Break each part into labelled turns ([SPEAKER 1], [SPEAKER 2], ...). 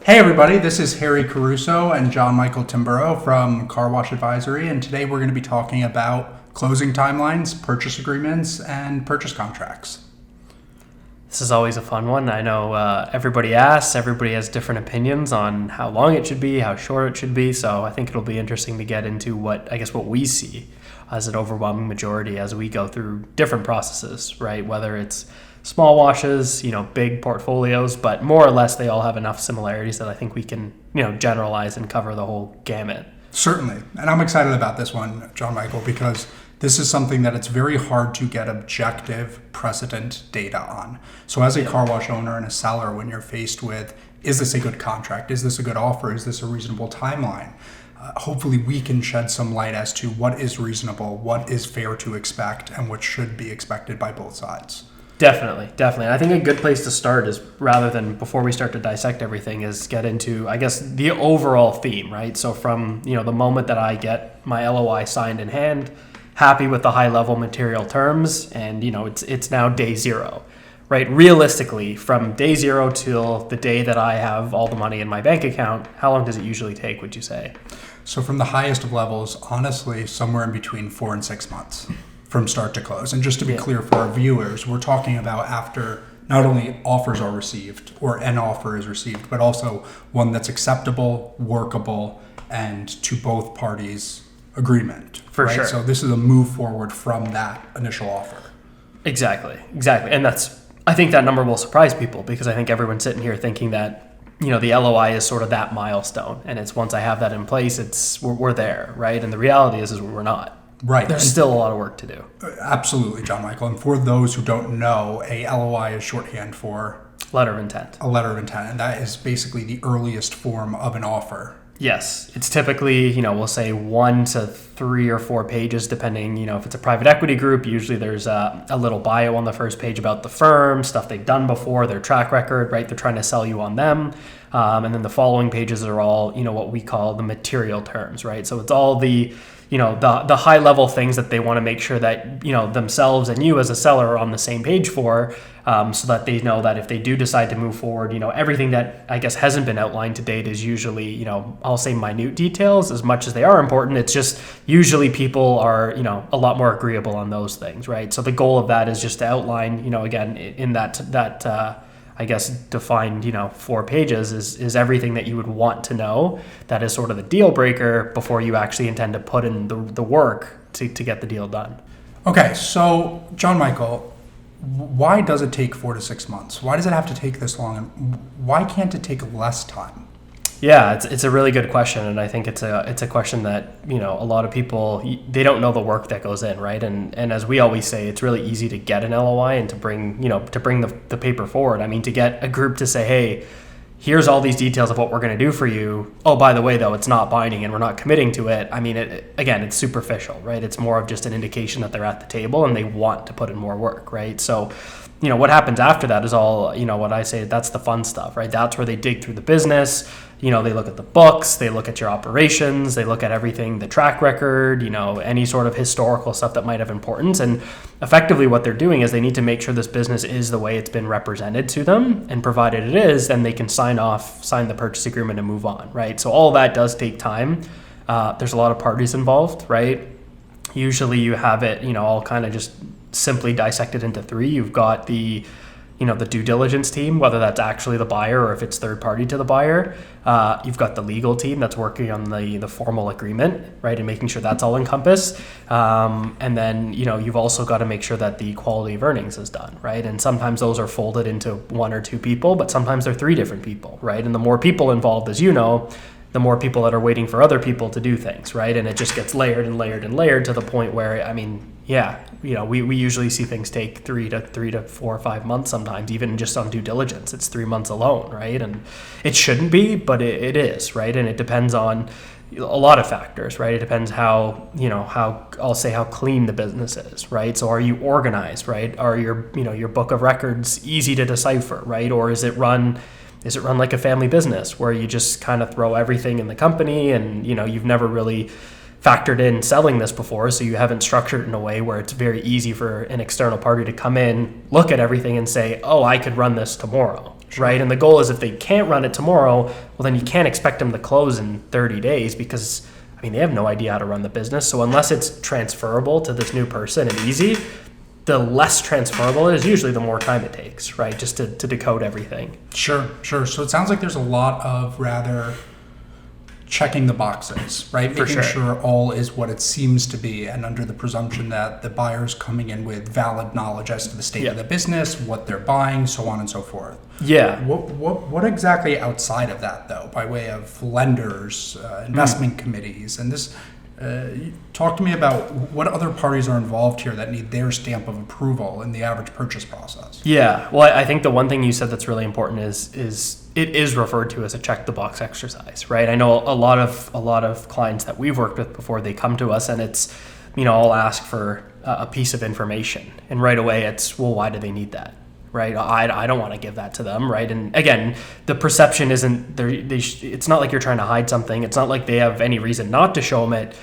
[SPEAKER 1] Hey everybody, this is Harry Caruso and John-Michael Tamburro from Car Wash Advisory, and today we're going to be talking about closing timelines, purchase agreements, and purchase contracts.
[SPEAKER 2] This is always a fun one. I know everybody asks, everybody has different opinions on how long it should be, how short it should be, so I think it'll be interesting to get into what we see as an overwhelming majority as we go through different processes, right? Whether it's small washes, big portfolios, but more or less they all have enough similarities that I think we can, generalize and cover the whole gamut.
[SPEAKER 1] Certainly. And I'm excited about this one, John-Michael, because this is something that it's very hard to get objective precedent data on. So as a car wash owner and a seller, when you're faced with, is this a good contract? Is this a good offer? Is this a reasonable timeline? Hopefully we can shed some light as to what is reasonable, what is fair to expect, and what should be expected by both sides.
[SPEAKER 2] Definitely. I think a good place to start is, rather than before we start to dissect everything, is get into, the overall theme, right? So from, the moment that I get my LOI signed in hand, happy with the high level material terms, and, it's now day zero, right? Realistically, from day zero till the day that I have all the money in my bank account, how long does it usually take, would you say?
[SPEAKER 1] So from the highest of levels, honestly, somewhere in between 4 and 6 months. From start to close. And just to be clear for our viewers, we're talking about after not only offers are received or an offer is received, but also one that's acceptable, workable, and to both parties' agreement.
[SPEAKER 2] For sure.
[SPEAKER 1] So this is a move forward from that initial offer.
[SPEAKER 2] Exactly. And I think that number will surprise people, because I think everyone's sitting here thinking that, the LOI is sort of that milestone. And it's once I have that in place, we're there, right? And the reality is we're not.
[SPEAKER 1] Right.
[SPEAKER 2] There's still a lot of work to do.
[SPEAKER 1] Absolutely, John-Michael. And for those who don't know, a LOI is shorthand for?
[SPEAKER 2] Letter of intent.
[SPEAKER 1] A letter of intent. And that is basically the earliest form of an offer.
[SPEAKER 2] Yes. It's typically, we'll say 1 to 3 or 4 pages, depending, if it's a private equity group. Usually there's a little bio on the first page about the firm, stuff they've done before, their track record, right? They're trying to sell you on them. And then the following pages are all, what we call the material terms, right? So it's all the high level things that they want to make sure that, themselves and you as a seller are on the same page for, so that they know that if they do decide to move forward, everything that I guess hasn't been outlined to date is usually, I'll say minute details as much as they are important. It's just usually people are, a lot more agreeable on those things, right? So the goal of that is just to outline, again, in that I guess defined, 4 pages is everything that you would want to know that is sort of the deal breaker before you actually intend to put in the work to get the deal done.
[SPEAKER 1] Okay, so John-Michael, why does it take 4 to 6 months? Why does it have to take this long? And why can't it take less time?
[SPEAKER 2] Yeah, it's a really good question, and I think it's a question that a lot of people, they don't know the work that goes in, right? And as we always say, it's really easy to get an LOI and to bring the paper forward. I mean, to get a group to say, hey, here's all these details of what we're going to do for you. Oh, by the way, though, it's not binding and we're not committing to it. I mean, it's superficial, right? It's more of just an indication that they're at the table and they want to put in more work, right? So, what happens after that is all, what I say, that's the fun stuff, right? That's where they dig through the business. They look at the books, they look at your operations, they look at everything, the track record, any sort of historical stuff that might have importance. And effectively what they're doing is they need to make sure this business is the way it's been represented to them. And provided it is, then they can sign the purchase agreement and move on, right? So all that does take time. There's a lot of parties involved, right? Usually you have it, all kind of just simply dissected into 3. You've got the due diligence team, whether that's actually the buyer or if it's third party to the buyer. You've got the legal team that's working on the formal agreement, right, and making sure that's all encompassed. And then, you've also got to make sure that the quality of earnings is done, right? And sometimes those are folded into 1 or 2 people, but sometimes they're 3 different people, right? And the more people involved, as the more people that are waiting for other people to do things, right? And it just gets layered and layered and layered to the point where, we usually see things take 3 to 4 or 5 months sometimes, even just on due diligence. It's 3 months alone, right? And it shouldn't be, but it is, right? And it depends on a lot of factors, right? It depends how clean the business is, right? So are you organized, right? Are your book of records easy to decipher, right? Or is it run like a family business where you just kind of throw everything in the company and, you've never really factored in selling this before, so you haven't structured it in a way where it's very easy for an external party to come in, look at everything and say, oh, I could run this tomorrow. right? And the goal is if they can't run it tomorrow, well, then you can't expect them to close in 30 days because, I mean, they have no idea how to run the business. So unless it's transferable to this new person and easy, the less transferable it is, usually the more time it takes, right? Just to decode everything.
[SPEAKER 1] Sure. So it sounds like there's a lot of rather checking the boxes, right? Making sure all is what it seems to be, and under the presumption that the buyer's coming in with valid knowledge as to the state of the business, what they're buying, so on and so forth.
[SPEAKER 2] Yeah.
[SPEAKER 1] What exactly outside of that, though, by way of lenders, investment committees, and this? Talk to me about what other parties are involved here that need their stamp of approval in the average purchase process.
[SPEAKER 2] Yeah, well, I think the one thing you said that's really important is it is referred to as a check the box exercise, right? I know a lot of clients that we've worked with before, they come to us and it's, I'll ask for a piece of information, and right away it's, well, why do they need that? Right, I don't want to give that to them, right? And again, the perception isn't there. It's not like you're trying to hide something. It's not like they have any reason not to show them it.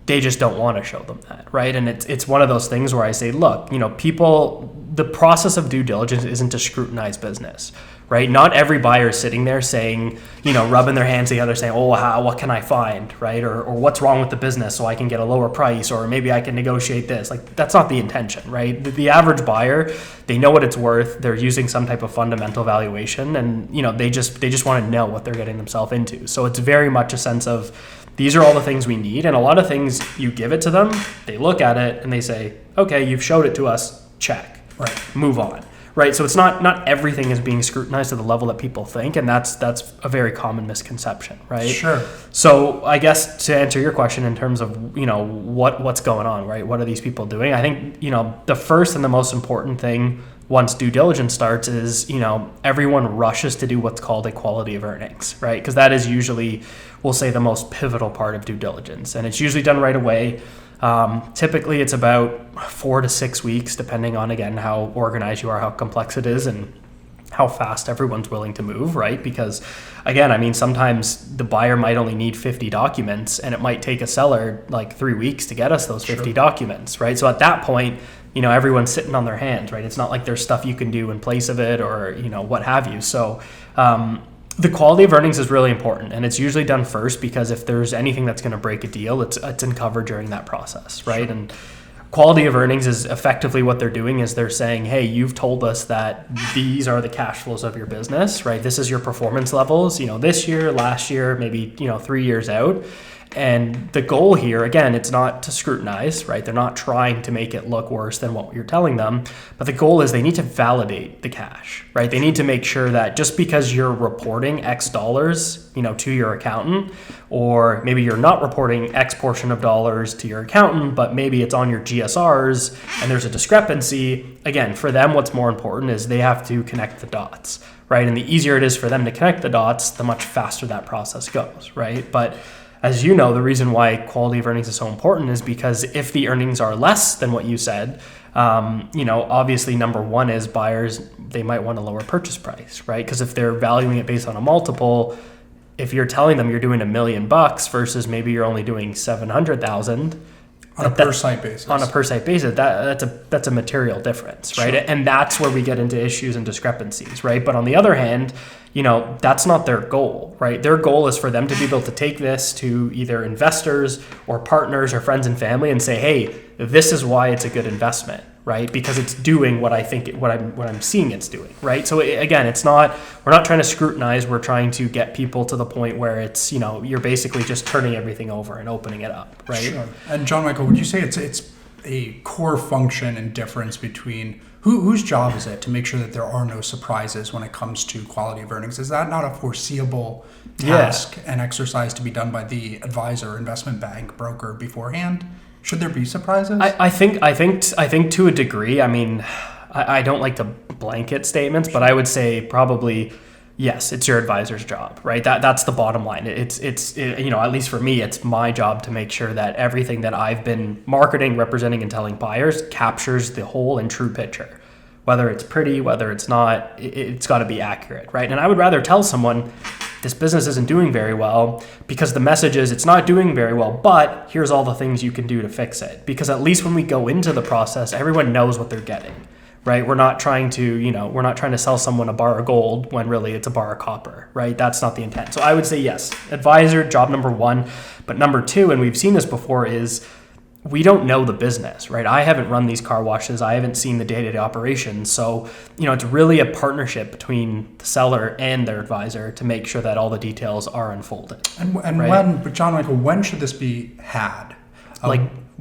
[SPEAKER 2] They just don't want to show them that, right? And it's one of those things where I say, look, people, the process of due diligence isn't to scrutinize business, right? Not every buyer is sitting there saying, rubbing their hands together saying, oh, what can I find, right? Or what's wrong with the business so I can get a lower price, or maybe I can negotiate this. Like, that's not the intention, right? The average buyer, they know what it's worth. They're using some type of fundamental valuation, and, they just want to know what they're getting themselves into. So it's very much a sense of, these are all the things we need. And a lot of things, you give it to them, they look at it and they say, okay, you've showed it to us, check,
[SPEAKER 1] right,
[SPEAKER 2] move on. Right, so it's not everything is being scrutinized to the level that people think, and that's a very common misconception, right?
[SPEAKER 1] Sure.
[SPEAKER 2] So I guess to answer your question in terms of what's going on, right? What are these people doing? I think the first and the most important thing once due diligence starts is everyone rushes to do what's called a quality of earnings, right? Because that is usually, we'll say, the most pivotal part of due diligence, and it's usually done right away. Typically it's about 4 to 6 weeks, depending on, again, how organized you are, how complex it is, and how fast everyone's willing to move, right? Because again, sometimes the buyer might only need 50 documents, and it might take a seller like 3 weeks to get us those 50 documents, right? So at that point, everyone's sitting on their hands, right? It's not like there's stuff you can do in place of it, or, what have you. So, the quality of earnings is really important, and it's usually done first because if there's anything that's going to break a deal, it's uncovered during that process, right? Sure. And quality of earnings is effectively what they're doing is they're saying, hey, you've told us that these are the cash flows of your business, right? This is your performance levels, this year, last year, maybe, 3 years out. And the goal here, again, it's not to scrutinize, right? They're not trying to make it look worse than what you're telling them. But the goal is they need to validate the cash, right? They need to make sure that just because you're reporting X dollars, to your accountant, or maybe you're not reporting X portion of dollars to your accountant, but maybe it's on your GSRs and there's a discrepancy. Again, for them, what's more important is they have to connect the dots, right? And the easier it is for them to connect the dots, the much faster that process goes, right? But as you know, the reason why quality of earnings is so important is because if the earnings are less than what you said, obviously number one is buyers, they might want a lower purchase price, right? Because if they're valuing it based on a multiple, if you're telling them you're doing $1 million versus maybe you're only doing 700,000
[SPEAKER 1] on a per site basis.
[SPEAKER 2] On a per site basis, that's a material difference, right? Sure. And that's where we get into issues and discrepancies, right? But on the other hand, that's not their goal, right? Their goal is for them to be able to take this to either investors or partners or friends and family and say, hey, this is why it's a good investment, right? Because it's doing what I think, what I'm seeing it's doing, right? So again, we're not trying to scrutinize. We're trying to get people to the point where it's, you're basically just turning everything over and opening it up, right?
[SPEAKER 1] Sure. And John-Michael, would you say it's a core function and difference between whose job is it to make sure that there are no surprises when it comes to quality of earnings? Is that not a foreseeable task and exercise to be done by the advisor, investment bank, broker beforehand? Should there be surprises?
[SPEAKER 2] I think to a degree. I don't like to blanket statements, but I would say probably yes, it's your advisor's job, right? That's the bottom line. It's at least for me, it's my job to make sure that everything that I've been marketing, representing, and telling buyers captures the whole and true picture. Whether it's pretty, whether it's not, it's got to be accurate, right? And I would rather tell someone this business isn't doing very well because the message is it's not doing very well, but here's all the things you can do to fix it. Because at least when we go into the process, everyone knows what they're getting, right? We're not trying to sell someone a bar of gold when really it's a bar of copper, right? That's not the intent. So I would say yes, advisor, job number one. But number two, and we've seen this before, is we don't know the business, right? I haven't run these car washes. I haven't seen the day-to-day operations. So, it's really a partnership between the seller and their advisor to make sure that all the details are unfolded.
[SPEAKER 1] And
[SPEAKER 2] right?
[SPEAKER 1] but John-Michael, when should this be had?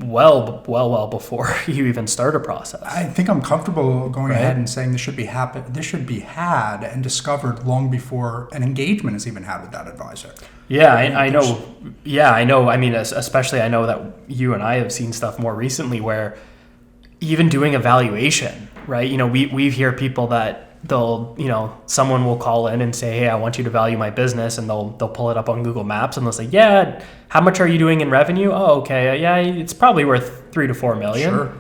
[SPEAKER 2] Well before you even start a process.
[SPEAKER 1] I think I'm comfortable going ahead and saying this should be had and discovered long before an engagement is even had with that advisor.
[SPEAKER 2] Yeah, I know. Yeah, I know. I mean, especially I know that you and I have seen stuff more recently where even doing a valuation, right? We hear people that someone will call in and say, hey, I want you to value my business, and they'll pull it up on Google Maps and they'll say, yeah, how much are you doing in revenue? Oh, okay, yeah, it's probably worth $3 to $4 million.
[SPEAKER 1] Sure.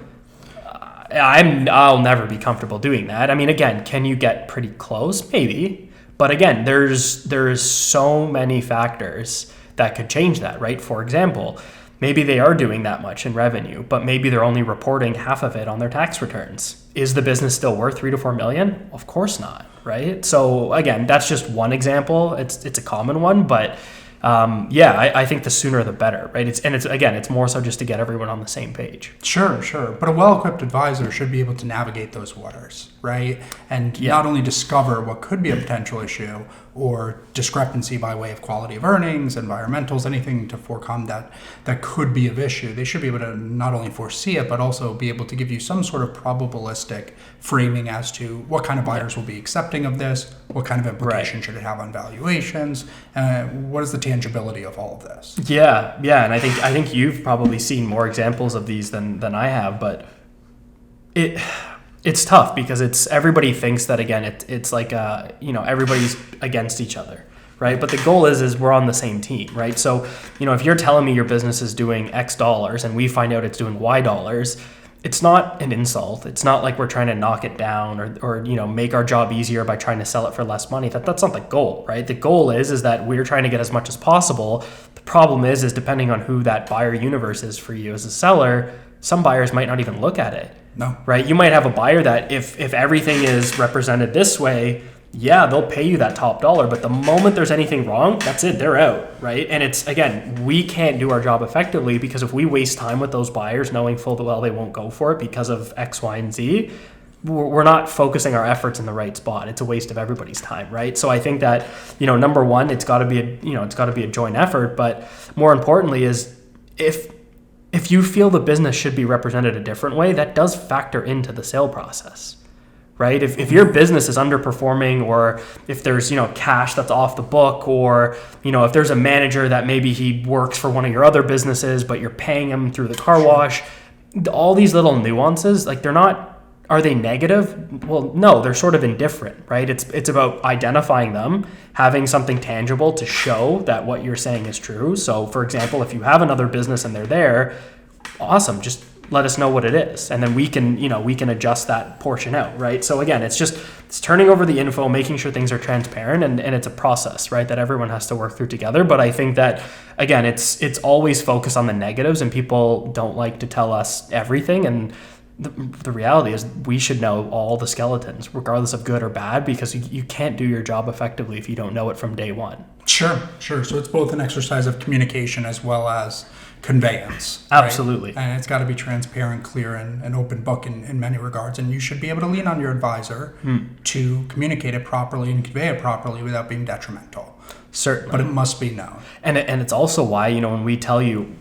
[SPEAKER 2] I'll never be comfortable doing that. I mean, again, can you get pretty close? Maybe. But again, there's so many factors that could change that, right? For example, maybe they are doing that much in revenue, but maybe they're only reporting half of it on their tax returns. Is the business still worth $3 to $4 million? Of course not, right? So again, that's just one example. It's a common one, but I think the sooner the better, right? It's more so just to get everyone on the same page.
[SPEAKER 1] Sure. But a well-equipped advisor should be able to navigate those waters, right? And not only discover what could be a potential issue or discrepancy by way of quality of earnings, environmentals, anything to forecome that could be of issue. They should be able to not only foresee it, but also be able to give you some sort of probabilistic framing as to what kind of buyers will be accepting of this, what kind of implication should it have on valuations, what is the tangibility of all of this.
[SPEAKER 2] Yeah, and I think you've probably seen more examples of these than I have, but it's tough because everybody thinks that, again, it's like everybody's against each other, right? But the goal is we're on the same team, right? So if you're telling me your business is doing X dollars and we find out it's doing Y dollars, it's not an insult. It's not like we're trying to knock it down or make our job easier by trying to sell it for less money. That's not the goal, right? The goal is that we're trying to get as much as possible. The problem is depending on who that buyer universe is for you as a seller, some buyers might not even look at it.
[SPEAKER 1] No.
[SPEAKER 2] Right? You might have a buyer that if everything is represented this way, yeah, they'll pay you that top dollar, but the moment there's anything wrong, that's it, they're out, right? And it's, again, we can't do our job effectively because if we waste time with those buyers knowing full well they won't go for it because of X, Y, and Z, we're not focusing our efforts in the right spot. It's a waste of everybody's time, right? So I think that, number one, it's got to be a joint effort, but more importantly is if you feel the business should be represented a different way, that does factor into the sale process. Right? If your business is underperforming, or if there's, cash that's off the book, or, if there's a manager that maybe he works for one of your other businesses, but you're paying him through the car wash, all these little nuances, like are they negative? Well, no, they're sort of indifferent, right? It's about identifying them, having something tangible to show that what you're saying is true. So for example, if you have another business and they're there, awesome, just let us know what it is, and then we can adjust that portion out, right? So again, it's turning over the info, making sure things are transparent, and it's a process, right, that everyone has to work through together. But I think that, again, it's always focused on the negatives, and people don't like to tell us everything, and the reality is we should know all the skeletons, regardless of good or bad, because you can't do your job effectively if you don't know it from day one.
[SPEAKER 1] Sure. So it's both an exercise of communication as well as conveyance.
[SPEAKER 2] Absolutely.
[SPEAKER 1] Right? And it's got to be transparent, clear, and open book in many regards. And you should be able to lean on your advisor to communicate it properly and convey it properly without being detrimental.
[SPEAKER 2] Certainly.
[SPEAKER 1] But it must be known.
[SPEAKER 2] And it's also why, when we tell you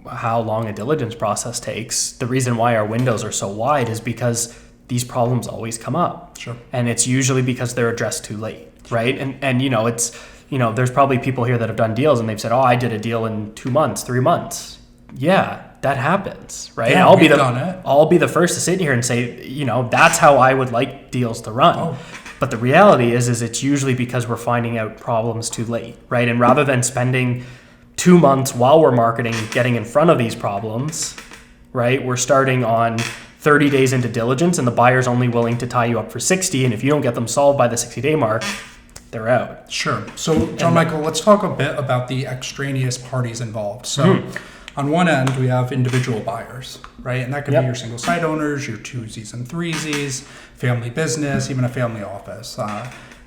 [SPEAKER 2] how long a diligence process takes, the reason why our windows are so wide is because these problems always come up.
[SPEAKER 1] Sure.
[SPEAKER 2] And it's usually because they're addressed too late, right? And it's, there's probably people here that have done deals and they've said, oh, I did a deal in 2 months, 3 months. Yeah, that happens, right?
[SPEAKER 1] Yeah,
[SPEAKER 2] I'll be the first to sit here and say, that's how I would like deals to run.
[SPEAKER 1] Oh.
[SPEAKER 2] But the reality is it's usually because we're finding out problems too late, right? And rather than spending 2 months while we're marketing, getting in front of these problems, right? We're starting on 30 days into diligence and the buyer's only willing to tie you up for 60. And if you don't get them solved by the 60-day mark, they're out.
[SPEAKER 1] Sure. So, John-Michael, let's talk a bit about the extraneous parties involved. So, on one end, we have individual buyers, right? And that could
[SPEAKER 2] Yep.
[SPEAKER 1] be your single site owners, your twosies and threesies, family business, even a family office.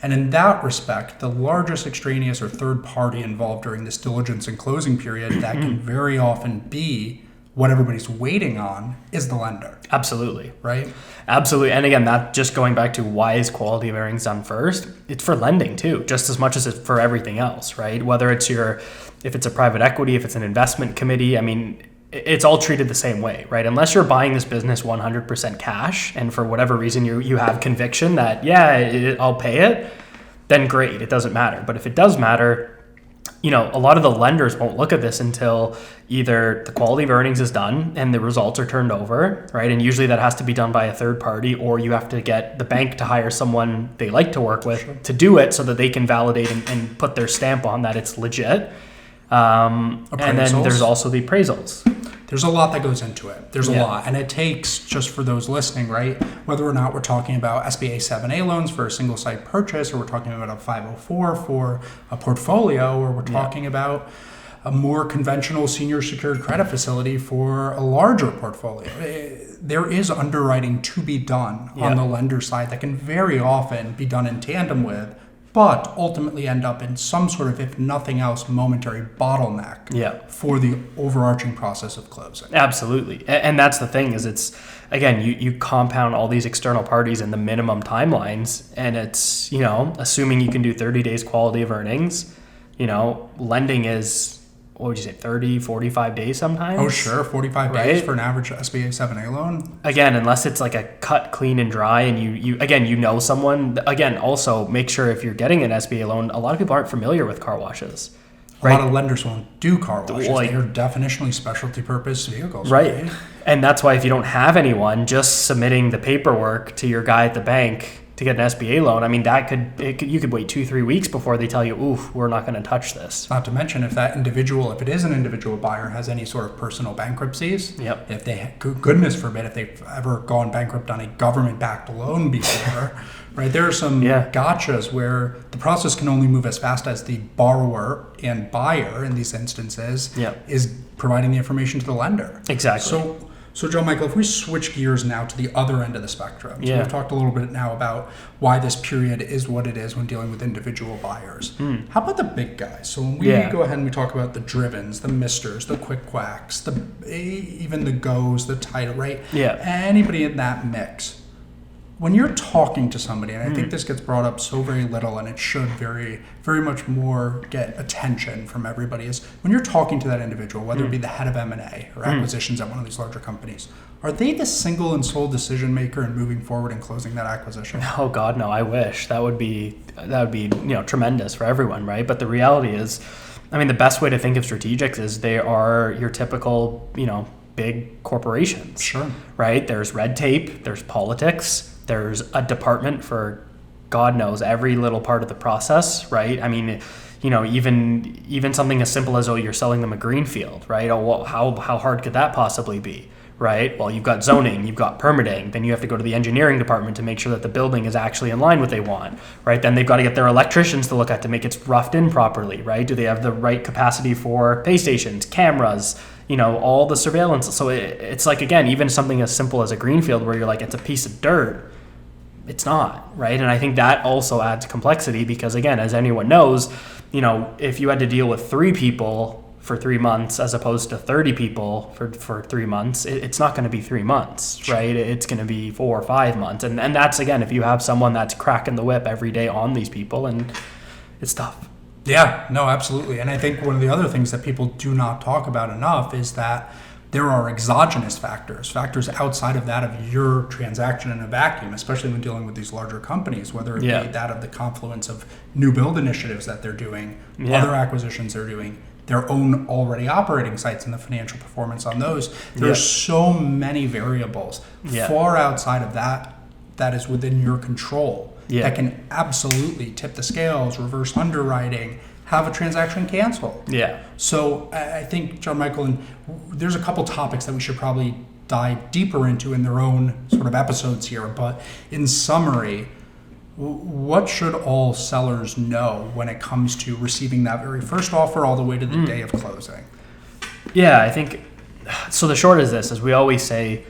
[SPEAKER 1] And in that respect, the largest extraneous or third party involved during this diligence and closing period that can very often be what everybody's waiting on is the lender,
[SPEAKER 2] Absolutely.
[SPEAKER 1] right?
[SPEAKER 2] Absolutely. And again, that just going back to why is quality of earnings done first? It's for lending too, just as much as it's for everything else, right? Whether it's if it's a private equity, if it's an investment committee, I mean, it's all treated the same way, right? Unless you're buying this business 100% cash and for whatever reason you have conviction that, I'll pay it, then great, it doesn't matter. But if it does matter, a lot of the lenders won't look at this until either the quality of earnings is done and the results are turned over, right? And usually that has to be done by a third party, or you have to get the bank to hire someone they like to work with to do it so that they can validate and put their stamp on that it's legit. And then there's also the appraisals.
[SPEAKER 1] There's a lot that goes into it. There's a lot. And it takes, just for those listening, right, whether or not we're talking about SBA 7A loans for a single site purchase, or we're talking about a 504 for a portfolio, or we're talking about a more conventional senior secured credit facility for a larger portfolio. There is underwriting to be done on the lender side that can very often be done in tandem with, but ultimately end up in some sort of, if nothing else, momentary bottleneck for the overarching process of closing.
[SPEAKER 2] Absolutely. And that's the thing is it's, again, you compound all these external parties and the minimum timelines, and it's, assuming you can do 30 days quality of earnings, lending is, what would you say, 30, 45 days sometimes?
[SPEAKER 1] Oh, sure. 45 days for an average SBA 7A loan.
[SPEAKER 2] Again, unless it's like a cut, clean, and dry, and you know someone. Again, also make sure if you're getting an SBA loan, a lot of people aren't familiar with car washes.
[SPEAKER 1] A lot of lenders won't do car washes. They are definitionally specialty purpose vehicles.
[SPEAKER 2] Right. And that's why if you don't have anyone, just submitting the paperwork to your guy at the bank to get an SBA loan, I mean, you could wait 2-3 weeks before they tell you, oof, we're not going to touch this.
[SPEAKER 1] Not to mention if it is an individual buyer, has any sort of personal bankruptcies, if they, goodness forbid, if they've ever gone bankrupt on a government-backed loan before, right? There are some gotchas where the process can only move as fast as the borrower and buyer in these instances is providing the information to the lender.
[SPEAKER 2] Exactly.
[SPEAKER 1] So John-Michael, if we switch gears now to the other end of the spectrum, so we've talked a little bit now about why this period is what it is when dealing with individual buyers. How about the big guys? So when we go ahead and we talk about the drivens, the misters, the quick quacks, even the goes, the title, right? Anybody in that mix. When you're talking to somebody, and I think this gets brought up so very little, and it should very, very much more get attention from everybody, is when you're talking to that individual, whether it be the head of M&A or acquisitions at one of these larger companies, are they the single and sole decision maker in moving forward and closing that acquisition?
[SPEAKER 2] Oh God, no! I wish that would be tremendous for everyone, right? But the reality is, I mean, the best way to think of strategics is they are your typical, big corporations.
[SPEAKER 1] Sure.
[SPEAKER 2] Right? There's red tape. There's politics. There's a department for God knows every little part of the process, right? I mean, even something as simple as, you're selling them a greenfield, right? How hard could that possibly be, right? Well, you've got zoning, you've got permitting, then you have to go to the engineering department to make sure that the building is actually in line with what they want, right? Then they've got to get their electricians to look at to make it roughed in properly, right? Do they have the right capacity for pay stations, cameras, all the surveillance? So it's like, again, even something as simple as a greenfield where you're like, it's a piece of dirt. It's not, right? And I think that also adds complexity because, again, as anyone knows, if you had to deal with 3 people for 3 months as opposed to 30 people for 3 months, it's not going to be 3 months, right? It's going to be 4 or 5 months. And that's, again, if you have someone that's cracking the whip every day on these people, and it's tough.
[SPEAKER 1] Yeah, no, absolutely. And I think one of the other things that people do not talk about enough is that there are exogenous factors outside of that of your transaction in a vacuum, especially when dealing with these larger companies, whether it be that of the confluence of new build initiatives that they're doing, other acquisitions they're doing, their own already operating sites and the financial performance on those. There are so many variables far outside of that is within your control that can absolutely tip the scales, reverse underwriting, have a transaction canceled. So I think, John-Michael, and there's a couple topics that we should probably dive deeper into in their own sort of episodes here. But in summary, what should all sellers know when it comes to receiving that very first offer all the way to the day of closing?
[SPEAKER 2] Yeah, I think so. The short is this: as we always say,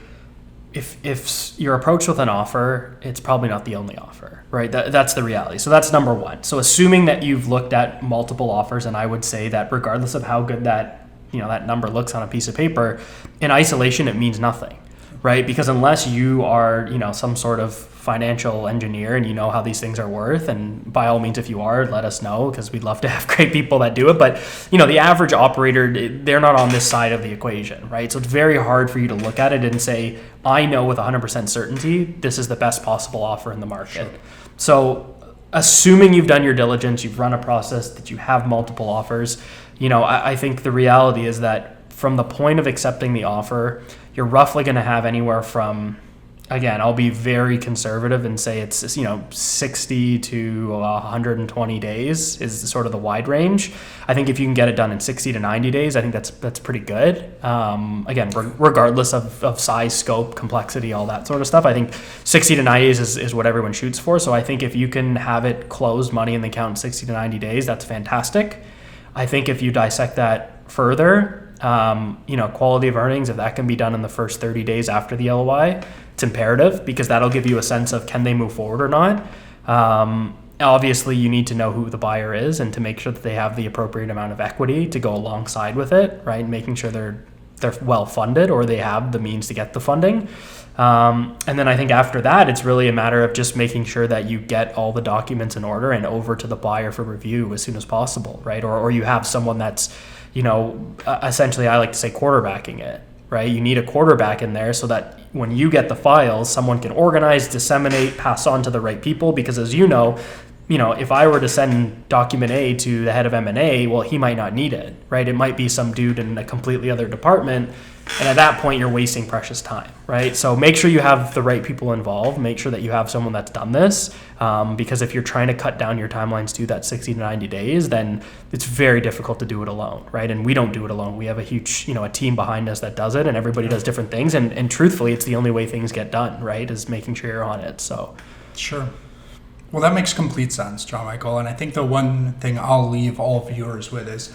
[SPEAKER 2] if you're approached with an offer, it's probably not the only offer, right? That's the reality. So that's number one. So assuming that you've looked at multiple offers, and I would say that regardless of how good that that number looks on a piece of paper, in isolation it means nothing, right? Because unless you are some sort of financial engineer and you know how these things are worth, and by all means if you are, let us know, because we'd love to have great people that do it, but the average operator, they're not on this side of the equation, right? So it's very hard for you to look at it and say, I know with 100% certainty this is the best possible offer in the market. Sure. So assuming you've done your diligence, you've run a process, that you have multiple offers, I think the reality is that from the point of accepting the offer, you're roughly going to have anywhere from, again, I'll be very conservative and say it's 60 to 120 days is sort of the wide range. I think if you can get it done in 60 to 90 days, I think that's pretty good. Again, regardless of size, scope, complexity, all that sort of stuff, I think 60 to 90 days is what everyone shoots for. So I think if you can have it closed, money in the account in 60 to 90 days, that's fantastic. I think if you dissect that further, quality of earnings, if that can be done in the first 30 days after the LOI, it's imperative, because that'll give you a sense of can they move forward or not. Obviously, you need to know who the buyer is and to make sure that they have the appropriate amount of equity to go alongside with it, right? Making sure they're well funded or they have the means to get the funding. And then I think after that, it's really a matter of just making sure that you get all the documents in order and over to the buyer for review as soon as possible, right? Or you have someone that's, essentially I like to say quarterbacking it, right? You need a quarterback in there so that when you get the files, someone can organize, disseminate, pass on to the right people. Because as if I were to send document A to the head of M&A, well, he might not need it, right? It might be some dude in a completely other department. And at that point, you're wasting precious time, right? So make sure you have the right people involved. Make sure that you have someone that's done this. Because if you're trying to cut down your timelines to that 60 to 90 days, then it's very difficult to do it alone, right? And we don't do it alone. We have a huge, a team behind us that does it, and everybody does different things. And truthfully, it's the only way things get done, right? Is making sure you're on it. So,
[SPEAKER 1] sure. Well, that makes complete sense, John-Michael. And I think the one thing I'll leave all viewers with is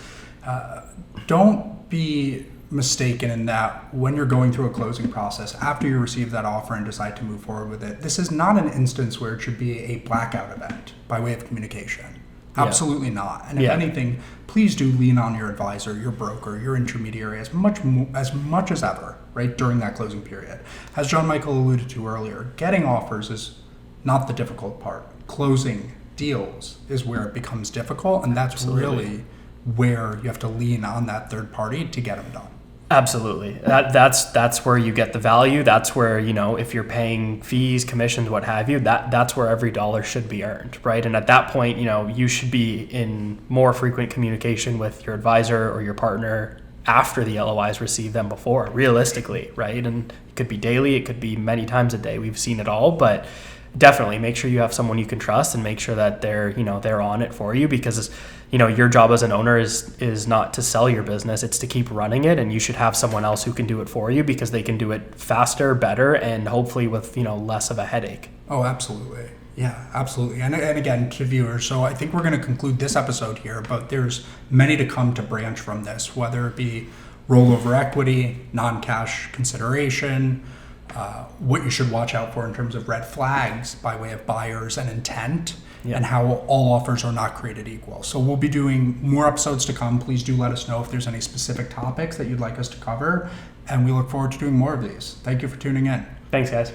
[SPEAKER 1] don't be mistaken in that when you're going through a closing process, after you receive that offer and decide to move forward with it, this is not an instance where it should be a blackout event by way of communication. Absolutely not. And if anything, please do lean on your advisor, your broker, your intermediary as much as ever, right, during that closing period. As John-Michael alluded to earlier, getting offers is not the difficult part. Closing deals is where it becomes difficult, and that's really where you have to lean on that third party to get them done.
[SPEAKER 2] Absolutely. That's where you get the value. That's where, if you're paying fees, commissions, what have you, that's where every dollar should be earned, right? And at that point, you should be in more frequent communication with your advisor or your partner after the LOIs received than before, realistically, right? And it could be daily, it could be many times a day. We've seen it all, but definitely make sure you have someone you can trust and make sure that they're on it for you, because your job as an owner is not to sell your business, it's to keep running it, and you should have someone else who can do it for you because they can do it faster, better, and hopefully with less of a headache.
[SPEAKER 1] Oh, absolutely. Yeah, absolutely. And again, to viewers, so I think we're going to conclude this episode here, but there's many to come to branch from this, whether it be rollover equity, non-cash consideration, what you should watch out for in terms of red flags by way of buyers and intent, and how all offers are not created equal. So we'll be doing more episodes to come. Please do let us know if there's any specific topics that you'd like us to cover, and we look forward to doing more of these. Thank you for tuning in.
[SPEAKER 2] Thanks, guys.